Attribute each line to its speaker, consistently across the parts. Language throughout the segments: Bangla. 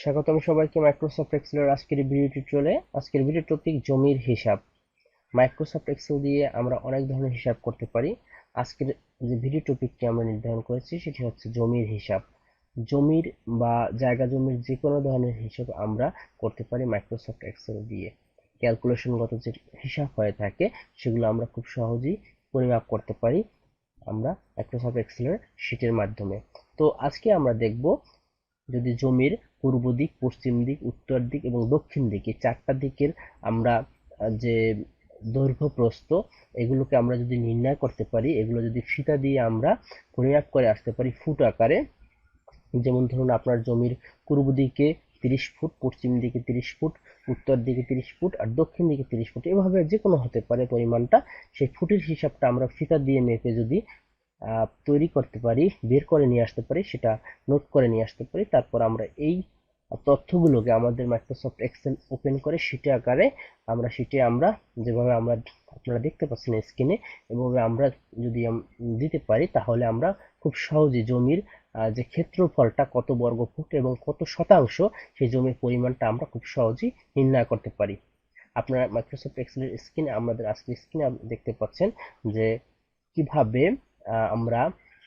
Speaker 1: স্বাগতম সবাইকে মাইক্রোসফট এক্সেলের আজকের ভিডিও টিউটোরিয়ালে। আজকের ভিডিও টপিক জমির হিসাব। মাইক্রোসফট এক্সেল দিয়ে আমরা অনেক ধরনের হিসাব করতে পারি। আজকের যে ভিডিও টপিকটি আমরা নির্ধারণ করেছি সেটি হচ্ছে জমির হিসাব। জমির বা জায়গা জমির যে কোনো ধরনের হিসাব আমরা করতে পারি মাইক্রোসফট এক্সেল দিয়ে। ক্যালকুলেশনগত যে হিসাব হয়ে থাকে সেগুলো আমরা খুব সহজেই পরিমাপ করতে পারি আমরা মাইক্রোসফট এক্সেলের শীটের মাধ্যমে। তো আজকে আমরা দেখব যদি জমির পূর্ব দিক, পশ্চিম দিক, উত্তর দিক এবং দক্ষিণ দিক এই চারটা দিকের আমরা যে দৈর্ঘ্য প্রস্থ এগুলোকে আমরা যদি নির্ণয় করতে পারি, এগুলো যদি ফিতা দিয়ে আমরা পরিমাপ করে আসতে পারি ফুট আকারে। যেমন ধরুন আপনার জমির পূর্ব দিকে 30 ফুট, পশ্চিম দিকে 30 ফুট, উত্তর দিকে 30 ফুট আর দক্ষিণ দিকে 30 ফুট, এভাবে যে কোনো হতে পারে পরিমাণটা। সেই ফুটের হিসাবটা আমরা ফিতা দিয়ে মেপে যদি তৈরি করতে পারি, বের করে নিয়ে আসতে পারি, সেটা নোট করে নিয়ে আসতে পারি, তারপর আমরা এই তথ্যগুলোকে আমাদের মাইক্রোসফট এক্সেল ওপেন করে শিটে আমরা যেভাবে আমরা আপনারা দেখতে পাচ্ছেন স্ক্রিনে, এভাবে আমরা যদি দিতে পারি তাহলে আমরা খুব সহজে জমির যে ক্ষেত্রফলটা কত বর্গ ফুট এবং কত শতাংশ সেই জমির পরিমাণটা আমরা খুব সহজেই নির্ণয় করতে পারি। আপনারা মাইক্রোসফট এক্সেলের স্ক্রিনে, আমাদের আজকের স্ক্রিনে দেখতে পাচ্ছেন যে কিভাবে আমরা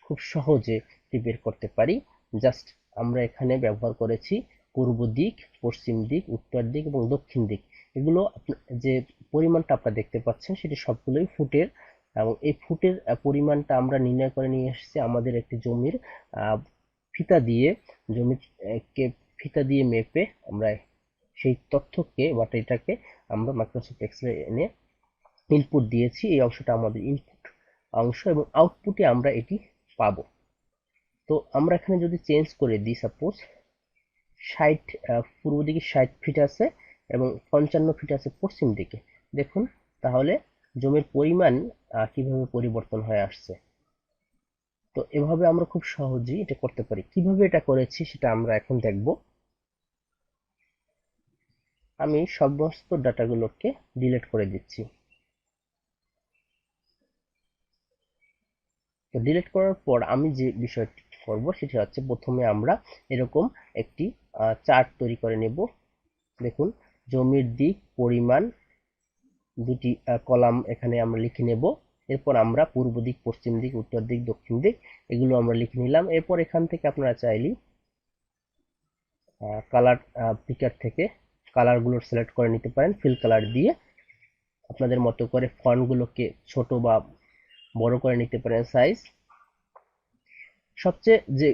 Speaker 1: খুব সহজে এটি বের করতে পারি। জাস্ট আমরা এখানে ব্যবহার করেছি পূর্ব দিক, পশ্চিম দিক, উত্তর দিক এবং দক্ষিণ দিক। এগুলো যে পরিমাণটা আপনারা দেখতে পাচ্ছেন সেটি সবগুলোই ফুটের, এবং এই ফুটের পরিমাণটা আমরা নির্ণয় করে নিয়ে এসেছি আমাদের একটি জমির ফিতা দিয়ে। জমিকে ফিতা দিয়ে মেপে আমরা সেই তথ্যকে বা এটাকে আমরা মাইক্রোসফট এক্সেলে এনে ইনপুট দিয়েছি। এই অংশটা আমাদের ইনপুট অংশ এবং আউটপুটে আমরা এটি পাবো। তো আমরা এখানে যদি চেঞ্জ করে দিই, সাপোজ 60 পূর্ব দিকে 60 ফিট আছে এবং 55 ফিট আছে পশ্চিম দিকে, দেখুন তাহলে জমির পরিমাণ কিভাবে পরিবর্তন হয়ে আসছে। তো এভাবে আমরা খুব সহজেই এটা করতে পারি। কিভাবে এটা করেছি সেটা আমরা এখন দেখব। আমি সমস্ত ডাটাগুলোকে ডিলিট করে দিচ্ছি। তো ডিলিট করার পর আমি যে বিষয়টি করব সেটি হচ্ছে, প্রথমে আমরা এরকম একটি চার্ট তৈরি করে নেব। দেখুন, জমির দিক, পরিমাণ, দুটি কলাম এখানে আমরা লিখে নেব। এরপর আমরা পূর্ব দিক, পশ্চিম দিক, উত্তর দিক, দক্ষিণ দিক এগুলো আমরা লিখে নিলাম। এরপর এখান থেকে আপনারা চাইলে কালার পিকার থেকে কালারগুলো সিলেক্ট করে নিতে পারেন ফিল কালার দিয়ে। আপনাদের মতো করে ফন্টগুলোকে ছোট বা বড় করে নিতে পারেন সাইজ। সবচেয়ে যে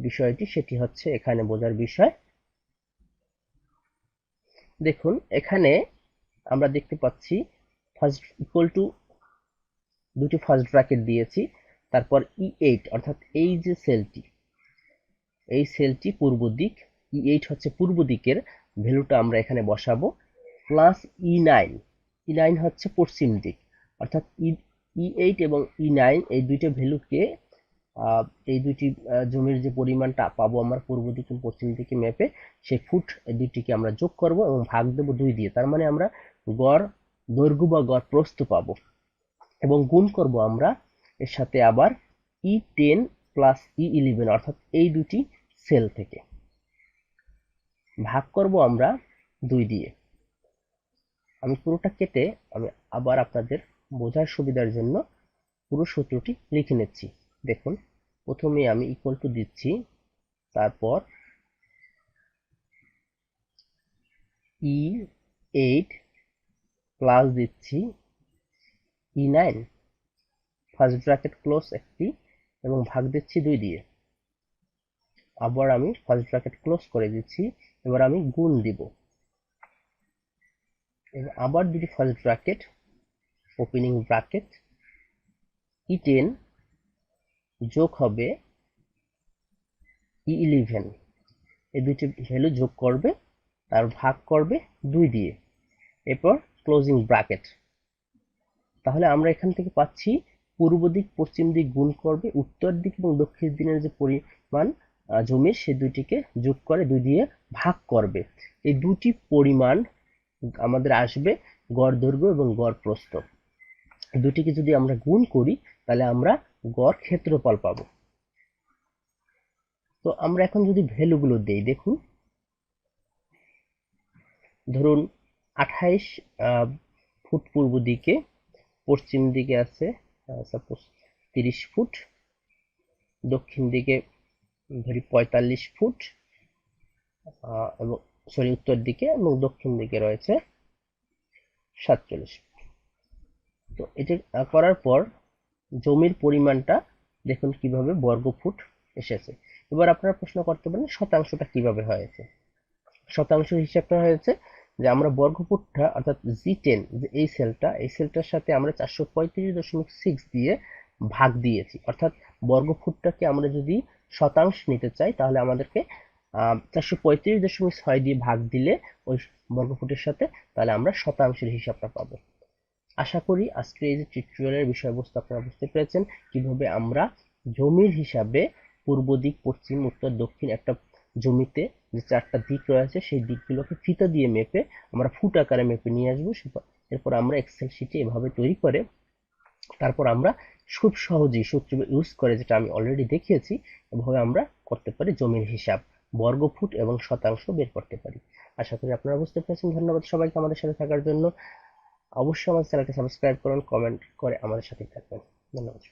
Speaker 1: বিষয়টি সেটি হচ্ছে এখানে বোঝার বিষয়। দেখুন, এখানে আমরা দেখতে পাচ্ছি ফার্স্ট ইকুয়াল টু দুটি ফার্স্ট ব্র্যাকেট দিয়েছি, তারপর E8 অর্থাৎ এই যে সেলটি, এই সেলটি পূর্ব দিক, E8 হচ্ছে পূর্ব দিকের ভ্যালুটা আমরা এখানে বসাবো, প্লাস E9, E9 হচ্ছে পশ্চিম দিক, অর্থাৎ E8 এবং E9 এই দুইটা ভ্যালুকে এই দুইটি জমির যে পরিমাণটা পাবো আমরা পূর্ব দিক এবং পশ্চিম দিকে ম্যাপে, সেই ফুট এই দুইটিকে আমরা যোগ করব এবং ভাগ দেবো 2 দিয়ে। তার মানে আমরা গড় দৈর্ঘ্য বা গড় প্রস্থ পাবো এবং গুণ করব আমরা এর সাথে আবার E10 প্লাস E11 অর্থাৎ এই দুটি সেল থেকে, ভাগ করব আমরা 2 দিয়ে। আমি পুরোটা কেটে আমি আবার আপনাদের বোঝার সুবিধার জন্য পুরো সূত্রটি লিখে নিচ্ছি। দেখুন, প্রথমে আমি ইকুয়াল টু দিচ্ছি, তারপর E8 প্লাস দিচ্ছি E9, ফার্স্ট ব্র্যাকেট ক্লোজ একটি এবং ভাগ দিচ্ছি 2 দিয়ে। আবার আমি ফার্স্ট ব্র্যাকেট ক্লোজ করে দিচ্ছি, এবার আমি গুণ দিব, এবং আবার দুটি first bracket opening bracket, E10 যোগ হবে E11, এই দুটি ভ্যালু যোগ করবে আর ভাগ করবে 2 দিয়ে, এরপর ক্লোজিং ব্র্যাকেট। তাহলে আমরা এখান থেকে পাচ্ছি পূর্ব দিক, পশ্চিম দিক গুণ করবে উত্তর দিক এবং দক্ষিণ দিকের যে পরিমাণ জমির, সেই দুইটিকে যোগ করে 2 দিয়ে ভাগ করবে। এই দুটি পরিমাণ আমাদের আসবে গড় দৈর্ঘ্য এবং গড় প্রস্থ। দুটিকে যদি আমরা গুণ করি তাহলে আমরা গড় ক্ষেত্রফল পাবো। তো আমরা এখন যদি ভ্যালুগুলো দেই, দেখুন ধরুন 28 ফুট পূর্ব দিকে, পশ্চিম দিকে আছে সাপোজ 30 ফুট, দক্ষিণ দিকে ধরি 45 ফুট, এবং সরি উত্তর দিকে, এবং দক্ষিণ দিকে রয়েছে 47 ফুট। তো এটি করার পর জমির পরিমাণটা দেখুন কিভাবে বর্গফুট এসেছে। এবার আপনারা প্রশ্ন করতে পারেন শতাংশটা কিভাবে হয়েছে। শতাংশ হিসাবটা হয়েছে যে আমরা বর্গফুটটা অর্থাৎ জি10, যে এই সেলটার সাথে আমরা 435.6 দিয়ে ভাগ দিয়েছি। অর্থাৎ বর্গফুটটাকে আমরা যদি শতাংশ নিতে চাই তাহলে আমাদেরকে 435.6 দিয়ে ভাগ দিলে ওই বর্গফুটের সাথে, তাহলে আমরা শতাংশের হিসাবটা পাবো। আশা করি আজকের এই যে টিউটোরিয়ালের বিষয়বস্তু আপনারা বুঝতে পেরেছেন, কিভাবে আমরা জমির হিসাবে পূর্ব দিক, পশ্চিম, উত্তর, দক্ষিণ একটা জমিতে যে 4টা দিক রয়েছে সেই দিকগুলোকে ফিতা দিয়ে মেপে আমরা ফুট আকারে মেপে নিয়ে আসবো। এরপর আমরা এক্সেল শিটে এভাবে তৈরি করে তারপর আমরা খুব সহজেই সূত্র ইউজ করে, যেটা আমি অলরেডি দেখিয়েছি, এভাবে আমরা করতে পারি জমির হিসাব, বর্গফুট এবং শতাংশ বের করতে পারি। আশা করি আপনারা বুঝতে পেরেছেন। ধন্যবাদ সবাইকে আমাদের সাথে থাকার জন্য। অবশ্যই আমাদের চ্যানেলকে সাবস্ক্রাইব করুন, কমেন্ট করে আমাদের সাথে থাকবেন। ধন্যবাদ।